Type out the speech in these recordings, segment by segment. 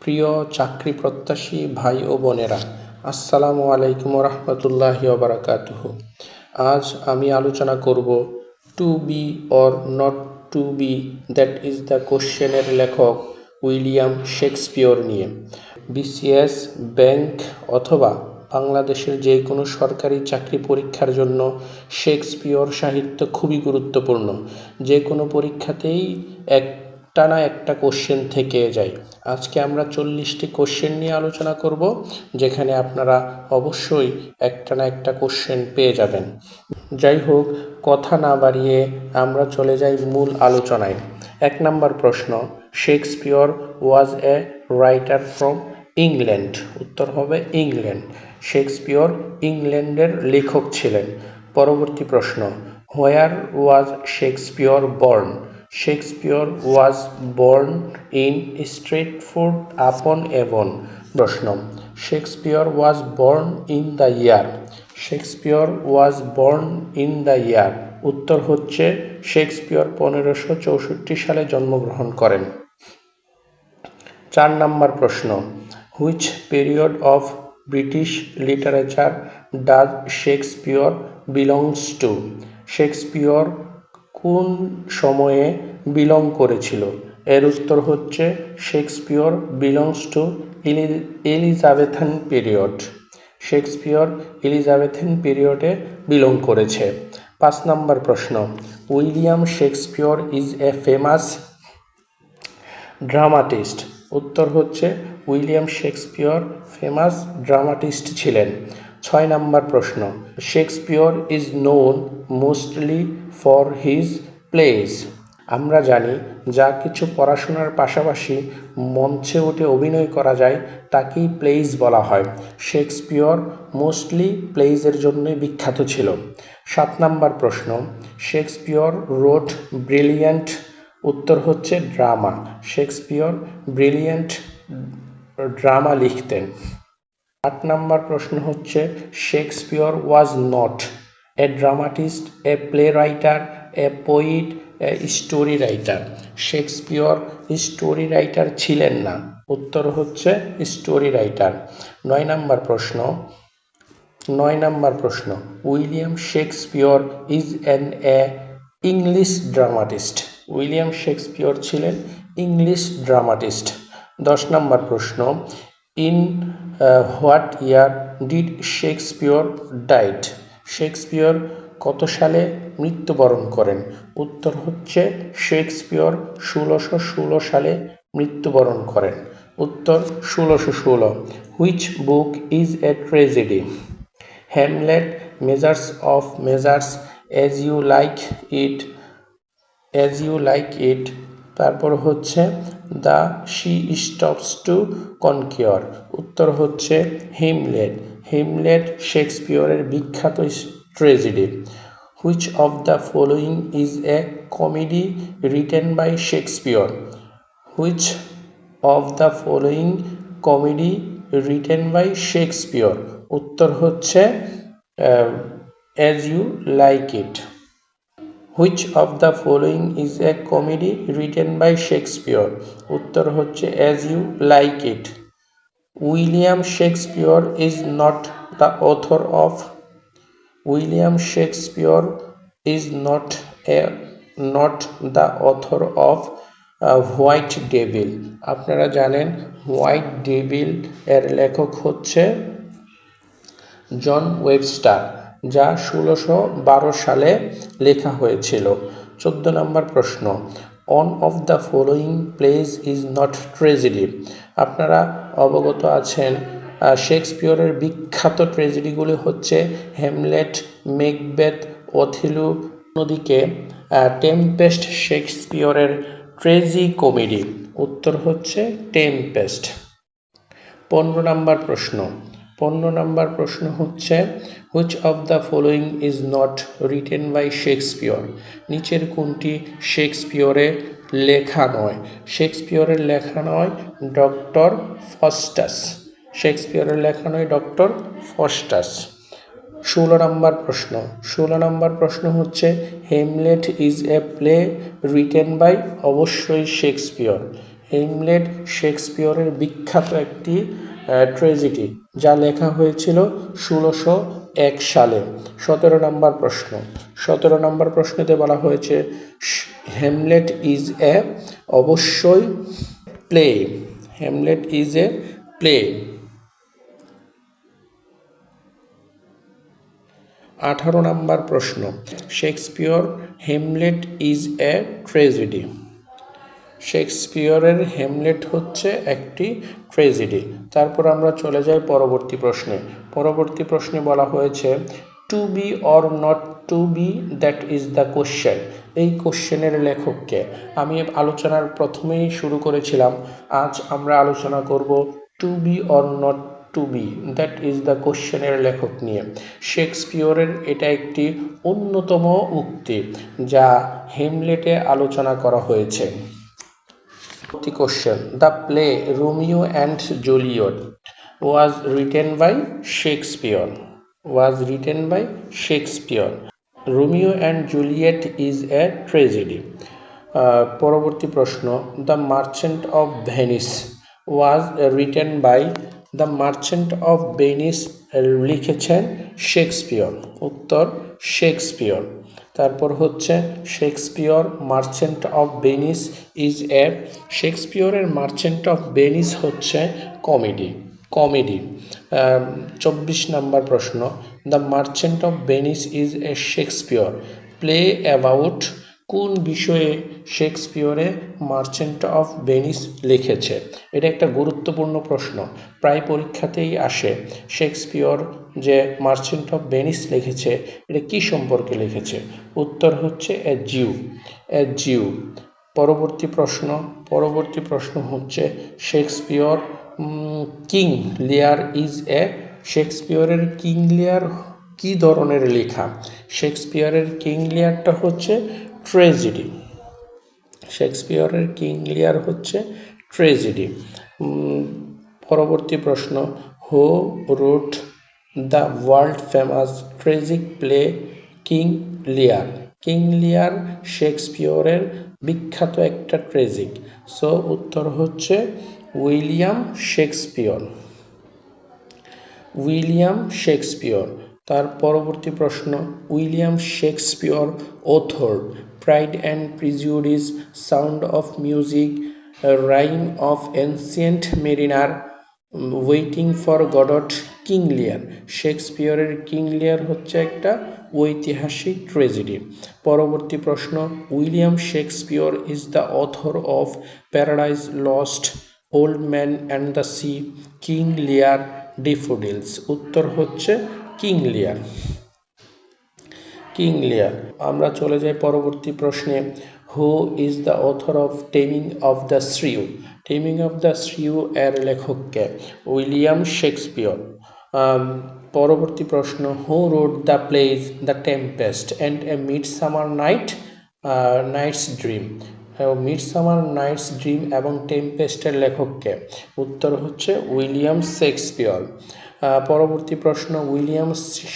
প্রিয় চাকরি প্রত্যাশী ভাই ও বোনেরা, আসসালামু আলাইকুম রহমতুল্লাহি ওয়া বারাকাতুহু। আজ আমি আলোচনা করব to be or not to be, that is the কোশ্চেনের লেখক উইলিয়াম শেক্সপিয়র নিয়ে। বিসিএস, ব্যাংক অথবা বাংলাদেশের যে কোনো সরকারি চাকরি পরীক্ষার জন্য শেক্সপিয়র সাহিত্য খুবই গুরুত্বপূর্ণ। যে কোনো পরীক্ষাতেই একটা না একটা কোশ্চেন থেকে যায়। আজকে আমরা 40টি কোশ্চেন নিয়ে আলোচনা করব, যেখানে আপনারা অবশ্যই একটা না একটা কোশ্চেন পেয়ে যাবেন। যাই হোক, কথা না বাড়িয়ে আমরা চলে যাই মূল আলোচনায়। 1 নম্বর প্রশ্ন, Shakespeare was a writer from England. উত্তর হবে ইংল্যান্ড। শেক্সপিয়র ইংল্যান্ডের লেখক ছিলেন। পরবর্তী প্রশ্ন, where was Shakespeare born. Shakespeare was born in Stratford upon Avon. প্রশ্ন, Shakespeare was born in the year. Shakespeare was born in the year. উত্তর হচ্ছে শেক্সপিয়র 1564 সালে জন্মগ্রহণ করেন। 4 নম্বর প্রশ্ন, which period of British literature does Shakespeare belongs to. Shakespeare কোন সময়ে belong করেছিল? এর উত্তর হচ্ছে Shakespeare belongs to Elizabethan period. Shakespeare Elizabethan পিরিয়ডে বিলং করেছে। 5 নম্বর প্রশ্ন, William Shakespeare is a famous dramatist. উত্তর হচ্ছে উইলিয়াম শেক্সপিয়র ফেমাস ড্রামাটিস্ট ছিলেন। 6 নম্বর প্রশ্ন, Shakespeare is known mostly for his place. আমরা জানি যা কিছু পড়াশোনার পাশাপাশি মঞ্চে উঠে অভিনয় করা যায় তাকেই প্লেস বলা হয়। শেক্সপিয়র মোস্টলি প্লেসের জন্যই বিখ্যাত ছিল। 7 নম্বর প্রশ্ন, শেক্সপিয়র রোট ব্রিলিয়ান্ট। উত্তর হচ্ছে ড্রামা। শেক্সপিয়র ব্রিলিয়ান্ট ড্রামা লিখতেন। 8 নম্বর প্রশ্ন হচ্ছে, Shakespeare was not a dramatist, A play writer, a poet, a story writer. Shakespeare story writer ছিলেন না। উত্তর হচ্ছে স্টোরি রাইটার। 9 নম্বর প্রশ্ন, William Shakespeare is an English dramatist. William Shakespeare ছিলেন ইংলিশ ড্রামাটিস্ট। 10 নম্বর প্রশ্ন, in what year did Shakespeare died. Shakespeare কত সালে মৃত্যুবরণ করেন? উত্তর হচ্ছে শেক্সপিয়র 1616 সালে মৃত্যুবরণ করেন। উত্তর 1616। Which book is a tragedy. Hamlet, measures of measures, as you like it. তারপর হচ্ছে the she stoops to conquer. উত্তর হচ্ছে হেমলেট। হেমলেট শেক্সপিয়রের বিখ্যাত tragedy. Which of the following is a comedy written by Shakespeare. Which of the following comedy written by Shakespeare. উত্তর হচ্ছে as you like it. Which of the following is a comedy written by Shakespeare. উত্তর হচ্ছে as you like it. William Shakespeare is not the author of. William Shakespeare is not the author off white devil. আপনারা জানেন white devil এর লেখক হচ্ছে জন Webster, যা 1612 সালে লেখা হয়েছিল। 14 নম্বর প্রশ্ন, one of the following plays is not tragedy. আপনারা অবগত আছেন শেক্সপিয়রের বিখ্যাত ট্র্যাজেডিগুলি হচ্ছে হ্যামলেট, মেকবেথ, অথেলো। অন্যদিকে টেম্পেস্ট শেক্সপিয়রের ট্র্যাজি কমেডি। উত্তর হচ্ছে টেম্পেস্ট। 15 নম্বর প্রশ্ন হচ্ছে, which of the following is not written by Shakespeare. নিচের কোনটি শেক্সপিয়রের লেখা নয়? শেক্সপিয়রের লেখা নয় ডক্টর ফস্টাস। শেক্সপিয়রের লেখা নয় ডক্টর ফস্টাস। 16 নম্বর প্রশ্ন হচ্ছে, Hamlet is a play written by. অবশ্যই শেক্সপিয়র। হেমলেট শেক্সপিয়রের বিখ্যাত একটি ট্র্যাজেডি, যা লেখা হয়েছিল 1601 সালে। 17 নম্বর প্রশ্ন। 17 নম্বর প্রশ্নতে বলা হয়েছে হেমলেট ইজ এ অবশ্যই play. Hamlet is a play. 18 নম্বর প্রশ্ন। Shakespeare Hamlet is a tragedy. শেক্সপিয়রের হেমলেট হচ্ছে একটি ট্র্যাজেডি। তারপর আমরা চলে যাই পরবর্তী প্রশ্নে। পরবর্তী প্রশ্নে বলা হয়েছে to be or not to be, that is the question. এই কোশ্চেনের লেখককে আমি আলোচনার প্রথমেই শুরু করেছিলাম। আজ আমরা আলোচনা করব to be or not to be, that is the কোশ্চেনের লেখক নিয়ে। শেক্সপিয়রের এটা একটি অন্যতম উক্তি যা হেমলেটে আলোচনা করা হয়েছে। Question: The play Romeo and Juliet was written by Shakespeare. Romeo and Juliet is a tragedy. পরবর্তী প্রশ্ন। The Merchant of Venice was written by The Merchant of Venice লিখেছেন শেক্সপিয়র। উত্তর শেক্সপিয়র। তারপর হচ্ছে Shakespeare merchant of Venice is a. শেক্সপিয়রের merchant of Venice হচ্ছে comedy. 24 নম্বর প্রশ্ন। The merchant of Venice is a Shakespeare play about. কোন বিষয়ে শেক্সপিয়রে মার্চেন্ট অফ ভেনিস লিখেছে? এটা একটা গুরুত্বপূর্ণ প্রশ্ন, প্রায় পরীক্ষাতেই আসে। শেক্সপিয়র যে মার্চেন্ট অফ ভেনিস লিখেছে এটা কি সম্পর্কে লিখেছে? উত্তর হচ্ছে এ জিউ। পরবর্তী প্রশ্ন হচ্ছে শেক্সপিয়র কিং লিয়ার ইজ এ। শেক্সপিয়রের কিং লিয়ার কি ধরনের লেখা? শেক্সপিয়রের কিং লিয়ারটা হচ্ছে ট্র্যাজেডি। শেক্সপিয়রের কিং লিয়ার হচ্ছে ট্র্যাজেডি। পরবর্তী প্রশ্ন। Who wrote the world famous tragic play King Lear? King Lear শেক্সপিয়রের বিখ্যাত একটা ট্র্যাজিক। সো উত্তর হচ্ছে উইলিয়াম শেক্সপিয়র। তার পরবর্তী প্রশ্ন। William Shakespeare authored Pride and Prejudice, Sound of Music, Rime of Ancient Mariner, Waiting for Godot, King Lear. শেক্সপিয়রের king লিয়ার হচ্ছে একটা ঐতিহাসিক ট্র্যাজেডি। পরবর্তী প্রশ্ন। William Shakespeare is the author of Paradise Lost, Old Man and the Sea, King Lear, daffodils. উত্তর হচ্ছে King Lear. আমরা চলে যাই পরবর্তী প্রশ্নে। Who is the author of Taming of the Shrew? Taming of the Shrew এর লেখককে? William Shakespeare. পরবর্তী প্রশ্ন। Who wrote the plays the Tempest and a midsummer Knights Dream? Midsummer Knights Dream এবং টেম্পেস্টের লেখককে? উত্তর হচ্ছে উইলিয়াম শেক্সপিয়র। পরবর্তী প্রশ্ন। William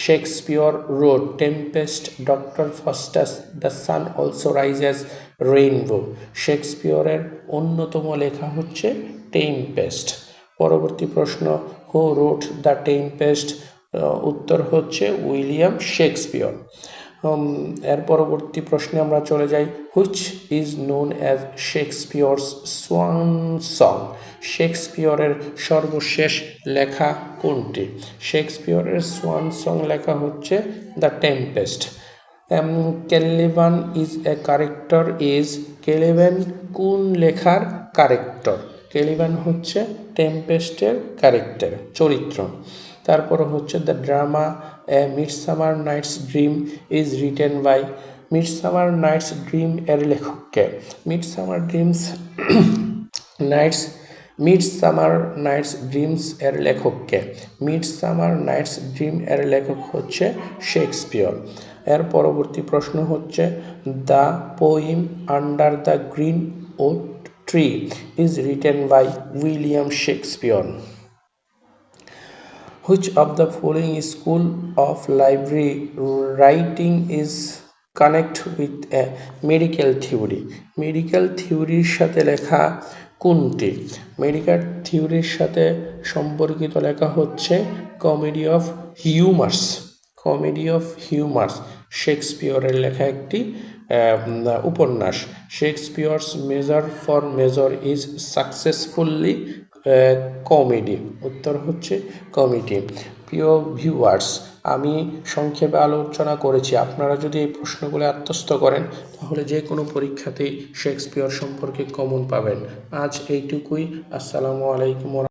Shakespeare wrote Tempest, Doctor Faustus, the Sun Also Rises, Rainbow. শেক্সপিয়রের অন্যতম লেখা হচ্ছে টেম্পেস্ট। পরবর্তী প্রশ্ন। Who wrote the Tempest? উত্তর হচ্ছে উইলিয়াম শেক্সপিয়র। এর পরবর্তী প্রশ্নে আমরা চলে যাই। Which is known as Shakespeare's swan song? শেক্সপিয়রের সর্বশেষ লেখা কোনটি? শেক্সপিয়রের সোয়ান সং লেখা হচ্ছে the Tempest. Caliban is a character is? Caliban কোন লেখার ক্যারেক্টার? কেলিভান হচ্ছে টেম্পেস্টের ক্যারেক্টার, চরিত্র। তারপর হচ্ছে the drama a midsummer Knights dream is written by? Midsummer Knights dream এর লেখককে? মিডসামার নাইটস ড্রিমস এর লেখককে? মিডসামার নাইটস ড্রিম এর লেখক হচ্ছে শেক্সপিয়র। এর পরবর্তী প্রশ্ন হচ্ছে the poem under the green oak tree is written by William Shakespeare. Which of the following school of library writing is connect with a medical theory? Medical থিওরির সাথে লেখা কোনটি? মেডিকেট থিওরির সাথে সম্পর্কিত লেখা হচ্ছে comedy of humours. Comedy of humours শেক্সপিয়রের লেখা একটি উপন্যাস। Shakespeare's Measure for Measure is successfully comedy. উত্তর হচ্ছে কমেডি। প্রিয় ভিউয়ার্স, আমি সংক্ষেপে আলোচনা করেছি। আপনারা যদি এই প্রশ্নগুলো আত্মস্থ করেন তাহলে যে কোনো পরীক্ষাতেই শেক্সপিয়র সম্পর্কে কমন পাবেন। আজ এইটুকুই। আসসালামু আলাইকুম।